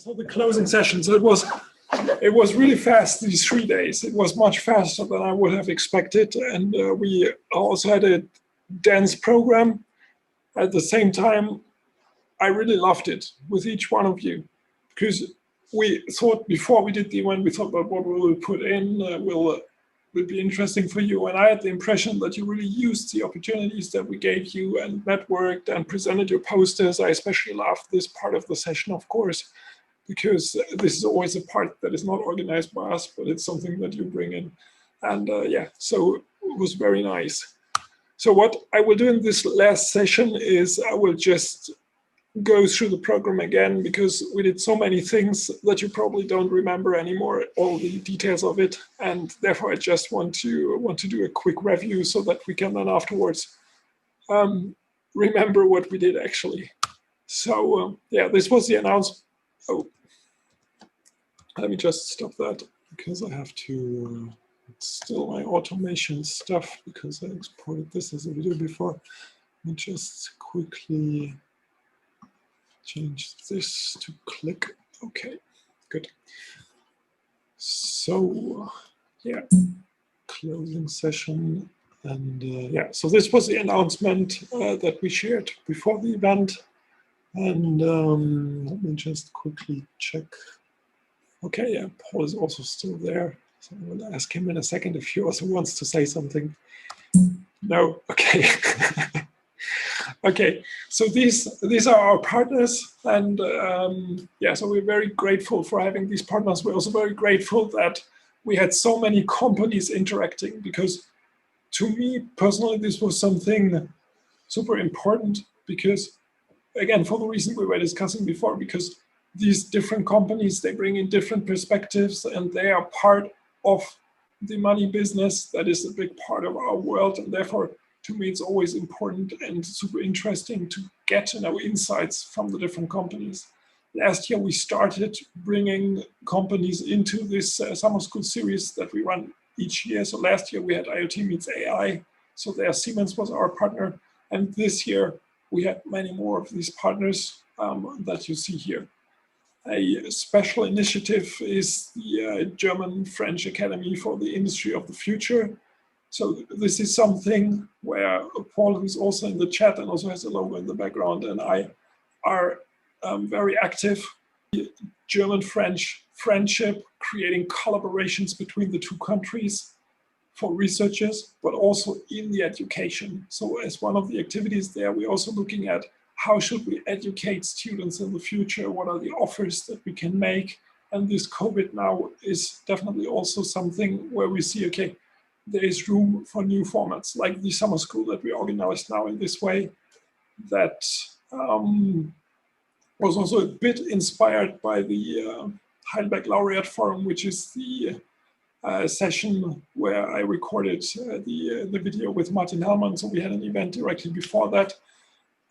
So the closing session. So it was really fast these 3 days. It was much faster than I would have expected, and we also had a dense program. At the same time, I really loved it with each one of you, because we thought before we did the event, we thought about what we will put in will be interesting for you. And I had the impression that you really used the opportunities that we gave you and networked and presented your posters. I especially loved this part of the session, of course, because this is always a part that is not organized by us, but it's something that you bring in. And yeah, so it was very nice. So what I will do in this last session is I will just go through the program again, because we did so many things that you probably don't remember anymore, all the details of it. And therefore I just want to do a quick review so that we can then afterwards remember what we did actually. So yeah, this was the announcement. Oh, let me just stop that because I have to, it's still my automation stuff because I exported this as a video before. Let me just quickly change this to click. Okay, good. So yeah, closing session. And yeah, so this was the announcement that we shared before the event. And let me just quickly check. Okay, yeah, Paul is also still there. So I will ask him in a second if he also wants to say something. No, okay. Okay, so these are our partners, and yeah, so we're very grateful for having these partners. We're also very grateful that we had so many companies interacting, because to me personally, this was something super important, because again, for the reason we were discussing before, because these different companies, they bring in different perspectives, and they are part of the money business that is a big part of our world, and therefore to me, it's always important and super interesting to get to know insights from the different companies. Last year, we started bringing companies into this summer school series that we run each year. So last year, we had IoT Meets AI. So there, Siemens was our partner. And this year, we had many more of these partners that you see here. A special initiative is the German-French Academy for the Industry of the Future. So this is something where Paul, who's also in the chat and also has a logo in the background, and I are very active. German-French friendship, creating collaborations between the two countries for researchers, but also in the education. So as one of the activities there, we're also looking at how should we educate students in the future? What are the offers that we can make? And this COVID now is definitely also something where we see, okay, there is room for new formats, like the summer school that we organized now in this way, that was also a bit inspired by the Heidelberg Laureate Forum, which is the session where I recorded the video with Martin Hellmann. So we had an event directly before that.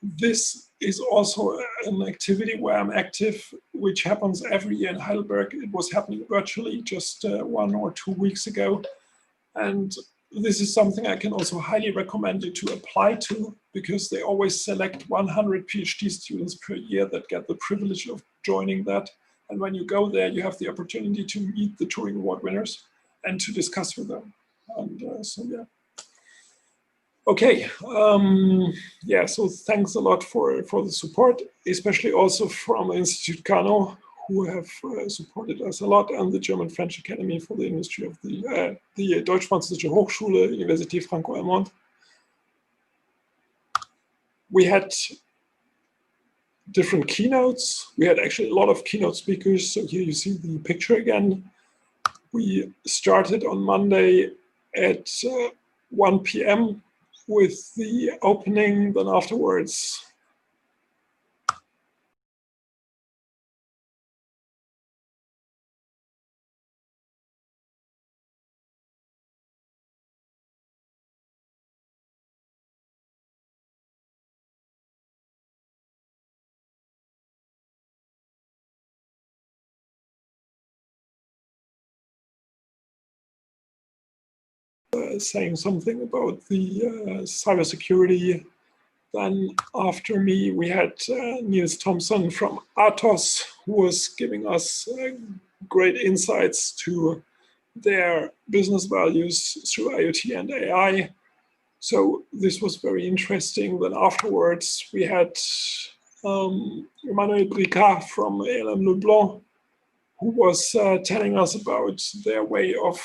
This is also an activity where I'm active, which happens every year in Heidelberg. It was happening virtually just 1 or 2 weeks ago. And this is something I can also highly recommend you to apply to, because they always select 100 PhD students per year that get the privilege of joining that. And when you go there, you have the opportunity to meet the Turing Award winners and to discuss with them. And so, yeah. Okay, yeah, so thanks a lot for the support, especially also from Institute Kano, who have supported us a lot, and the German-French Academy for the Industry of the Deutsch-Französische Hochschule, Université Franco-Allemande. We had different keynotes. We had actually a lot of keynote speakers. So here you see the picture again. We started on Monday at 1 p.m. with the opening, then afterwards saying something about the cybersecurity Then after me, we had Niels Thompson from Atos, who was giving us great insights to their business values through IoT and AI. So this was very interesting. Then afterwards, we had Emmanuel Bricard from ALM Leblanc, who was telling us about their way of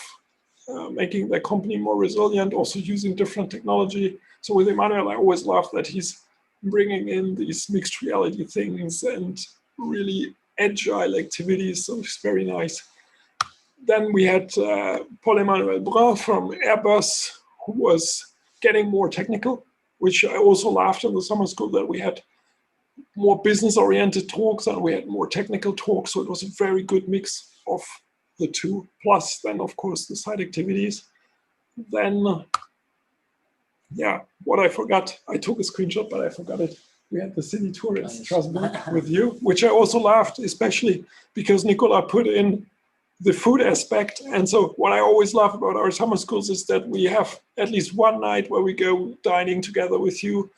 making their company more resilient, also using different technology. So with Emmanuel, I always love that he's bringing in these mixed reality things and really agile activities. So it's very nice. Then we had Paul-Emmanuel Brun from Airbus, who was getting more technical, which I also laughed in the summer school that we had more business-oriented talks and we had more technical talks. So it was a very good mix of the two. Plus, then, of course, the side activities. Then, yeah, what I forgot, I took a screenshot, but I forgot it. We had the city tour in Strasbourg with you, which I also laughed, especially because Nicola put in the food aspect. And so what I always love about our summer schools is that we have at least one night where we go dining together with you,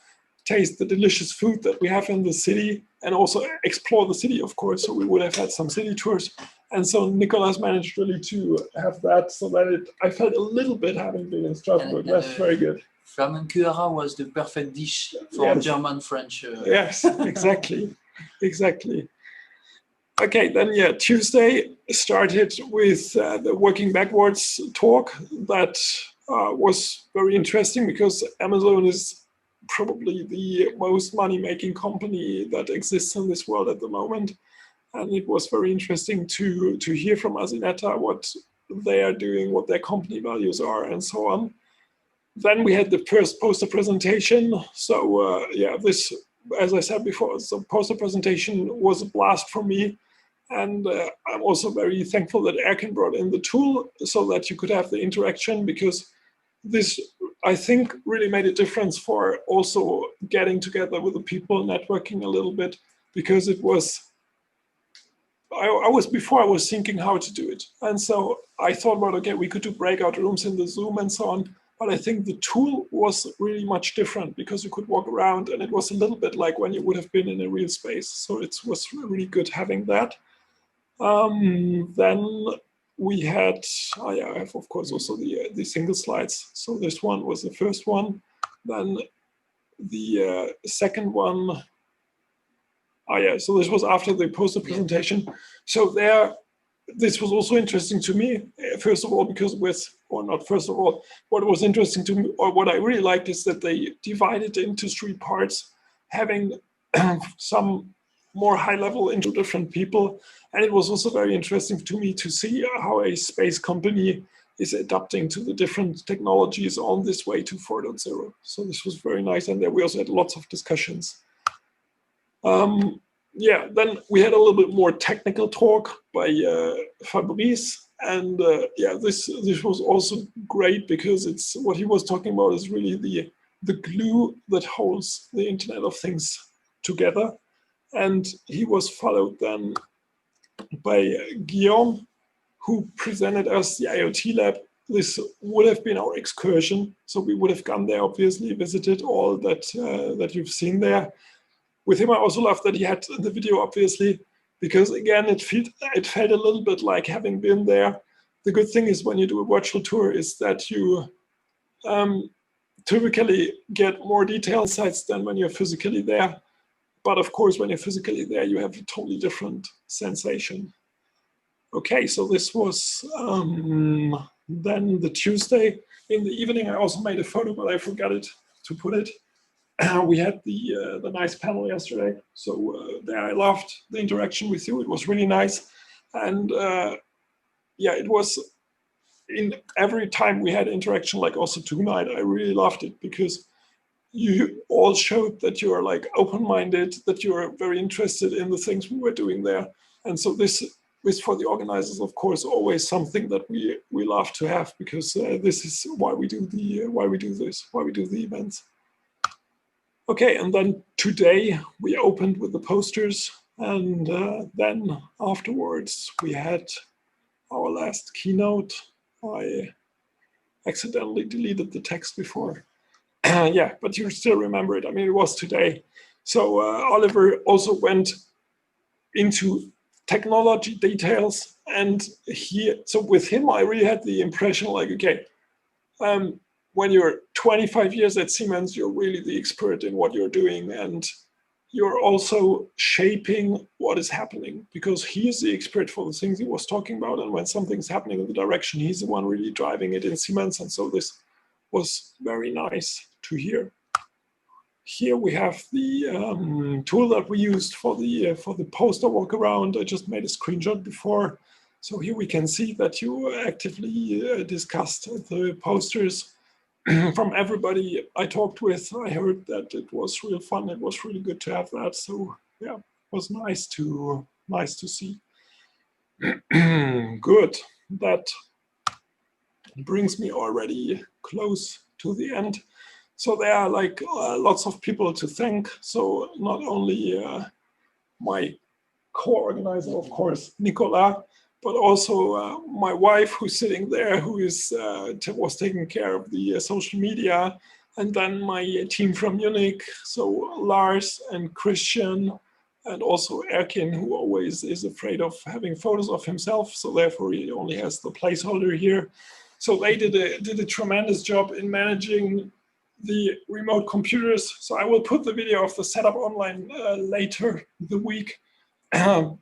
taste the delicious food that we have in the city, and also explore the city, of course. So we would have had some city tours. And so Nicolas managed really to have that, so that I felt a little bit having been in Strasbourg. That's very good. Flamencuara was the perfect dish for German French. Yes, exactly, exactly. Okay, then yeah, Tuesday started with the working backwards talk that was very interesting because Amazon is probably the most money-making company that exists in this world at the moment. And it was very interesting to hear from Asineta what they are doing, what their company values are, and so on. Then we had the first poster presentation. So yeah, this, as I said before, the poster presentation was a blast for me. And I'm also very thankful that Erkin brought in the tool so that you could have the interaction, because this, I think, really made a difference for also getting together with the people, networking a little bit, because it was, I was thinking how to do it. And so I thought about, okay, we could do breakout rooms in the Zoom and so on. But I think the tool was really much different because you could walk around and it was a little bit like when you would have been in a real space. So it was really good having that. Then we had, yeah, I have of course also the single slides. So this one was the first one. Then the second one, yeah, so this was after the poster presentation. So this was also interesting to me, first of all, because not first of all, what was interesting to me, or what I really liked, is that they divided into 3 parts, having some more high level into different people. And it was also very interesting to me to see how a space company is adapting to the different technologies on this way to 4.0. So this was very nice. And there we also had lots of discussions. Yeah, then we had a little bit more technical talk by Fabrice. And yeah, this was also great because it's what he was talking about is really the glue that holds the Internet of Things together. And he was followed then by Guillaume, who presented us the IoT lab. This would have been our excursion. So we would have gone there, obviously, visited all that you've seen there. With him, I also loved that he had the video, obviously, because again, it felt a little bit like having been there. The good thing is when you do a virtual tour is that you typically get more detailed insights than when you're physically there. But of course, when you're physically there, you have a totally different sensation. Okay, so this was then the Tuesday. In the evening, I also made a photo, but I forgot to put it. We had the nice panel yesterday. So there I loved the interaction with you. It was really nice. And yeah, it was in every time we had interaction, like also tonight, I really loved it because you all showed that you are like open-minded, that you are very interested in the things we were doing there. And so this is for the organizers, of course, always something that we love to have, because this is why we do the events. Okay, and then today we opened with the posters, and then afterwards we had our last keynote. I accidentally deleted the text before. yeah, but you still remember it. I mean, it was today. So Oliver also went into technology details, and so with him, I really had the impression like, okay, when you're 25 years at Siemens, you're really the expert in what you're doing, and you're also shaping what is happening, because he is the expert for the things he was talking about. And when something's happening in the direction, he's the one really driving it in Siemens. And so this was very nice to hear. Here we have the tool that we used for the poster walk around. I just made a screenshot before. So here we can see that you actively discussed the posters. From everybody I talked with, I heard that it was real fun. It was really good to have that. So yeah, it was nice to see. Good. That brings me already close to the end. So there are like lots of people to thank. So not only my co-organizer, of course, Nicolas, but also my wife, who's sitting there, who is was taking care of the social media, and then my team from Munich, so Lars and Christian, and also Erkin, who always is afraid of having photos of himself, so therefore he only has the placeholder here. So they did a tremendous job in managing the remote computers. So I will put the video of the setup online later the week.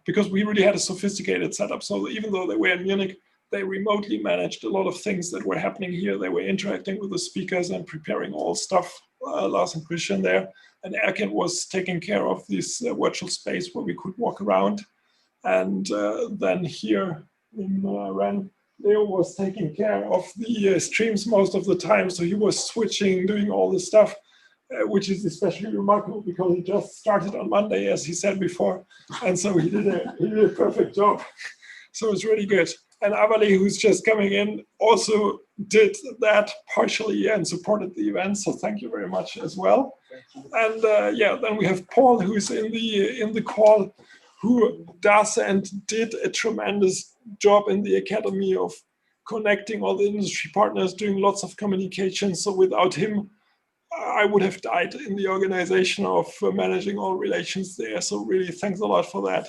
Because we really had a sophisticated setup. So even though they were in Munich, they remotely managed a lot of things that were happening here. They were interacting with the speakers and preparing all stuff, Lars and Christian there. And Erkin was taking care of this virtual space where we could walk around. And then here in Rennes, Leo was taking care of the streams most of the time. So he was switching, doing all the stuff. Which is especially remarkable because he just started on Monday, as he said before, and so he did a perfect job. So it's really good. And Avali, who's just coming in, also did that partially and supported the event. So thank you very much as well. And yeah, then we have Paul, who's in the call, who does and did a tremendous job in the academy of connecting all the industry partners, doing lots of communication. So without him, I would have died in the organization of managing all relations there. So really thanks a lot for that.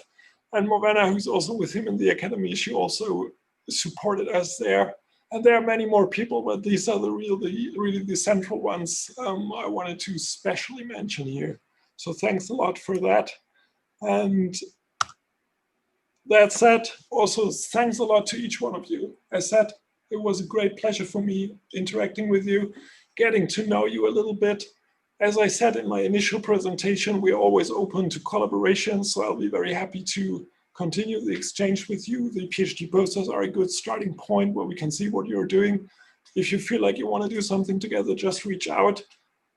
And Movena, who's also with him in the academy, she also supported us there. And there are many more people, but these are really the central ones I wanted to specially mention here. So thanks a lot for that. And that said, also thanks a lot to each one of you. As said, it was a great pleasure for me interacting with you, getting to know you a little bit. As I said in my initial presentation, we're always open to collaboration, so I'll be very happy to continue the exchange with you. The PhD posters are a good starting point where we can see what you're doing. If you feel like you want to do something together, just reach out.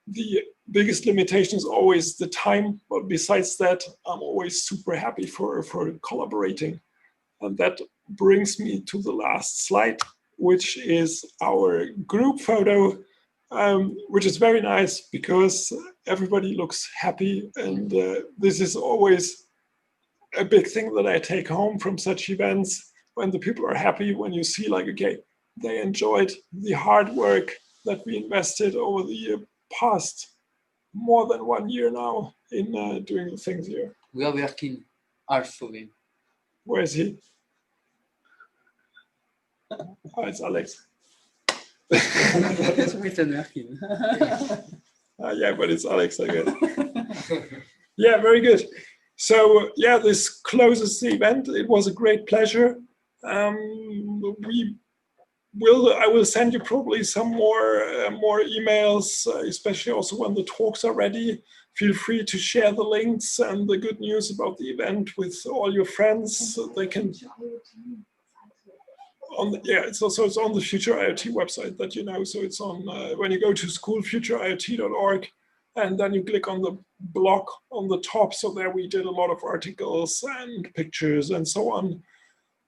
The biggest limitation is always the time, but besides that, I'm always super happy for collaborating. And that brings me to the last slide, which is our group photo, which is very nice because everybody looks happy. And this is always a big thing that I take home from such events, when the people are happy, when you see like, okay, they enjoyed the hard work that we invested over the past more than 1 year now in doing the things here. We are working hard for him. Where is he? Oh, it's Alex. It's written working. Yeah, but it's Alex, I guess. Yeah, very good. So yeah, this closes the event. It was a great pleasure. I will send you probably some more emails, especially also when the talks are ready. Feel free to share the links and the good news about the event with all your friends. So they can. It's on the Future IoT website that you know. So it's on when you go to schoolfutureiot.org, and then you click on the block on the top. So there we did a lot of articles and pictures and so on.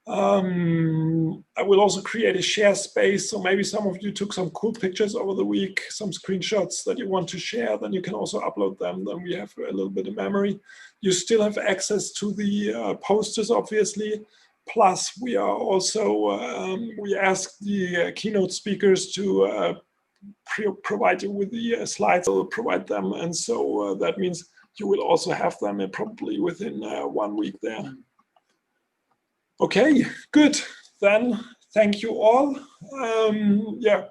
I will also create a share space. So maybe some of you took some cool pictures over the week, some screenshots that you want to share, then you can also upload them. Then we have a little bit of memory. You still have access to the posters, obviously. Plus, we are also, we asked the keynote speakers to provide you with the slides. I'll provide them, and so that means you will also have them probably within 1 week there. Okay, good. Then thank you all. Yeah,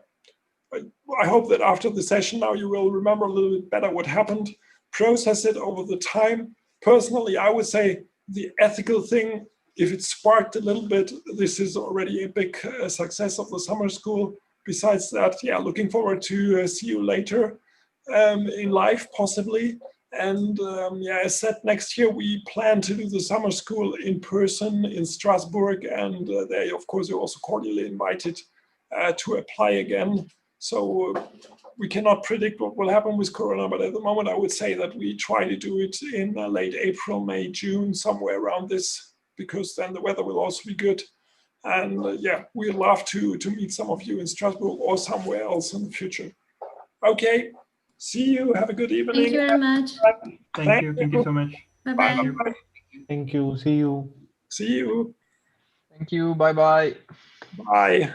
I hope that after the session now you will remember a little bit better what happened, process it over the time. Personally, I would say the ethical thing, if it sparked a little bit, this is already a big success of the summer school. Besides that, yeah, looking forward to see you later in life, possibly. And yeah, as said, next year we plan to do the summer school in person in Strasbourg, and they, of course, you're also cordially invited to apply again. So we cannot predict what will happen with Corona, but at the moment I would say that we try to do it in late April, May, June, somewhere around this, because then the weather will also be good. And yeah, we'd love to meet some of you in Strasbourg or somewhere else in the future. Okay, see you. Have a good evening. Thank you very much. Thank you. Thank you so much. Bye-bye. Thank you. See you. See you. Thank you. Bye-bye. Bye.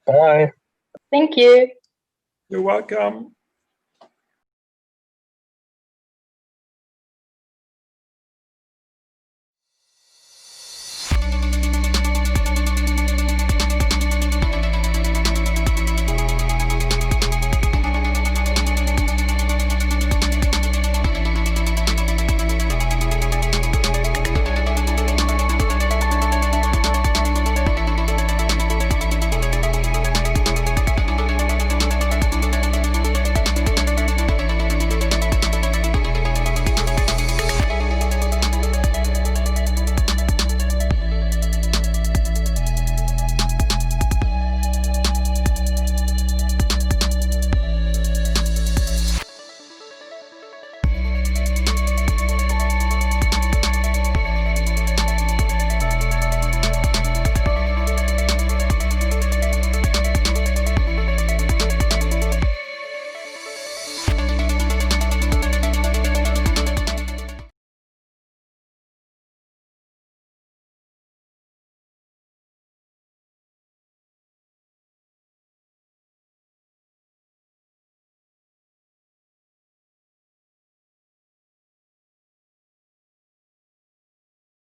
Bye. Thank you. You're welcome.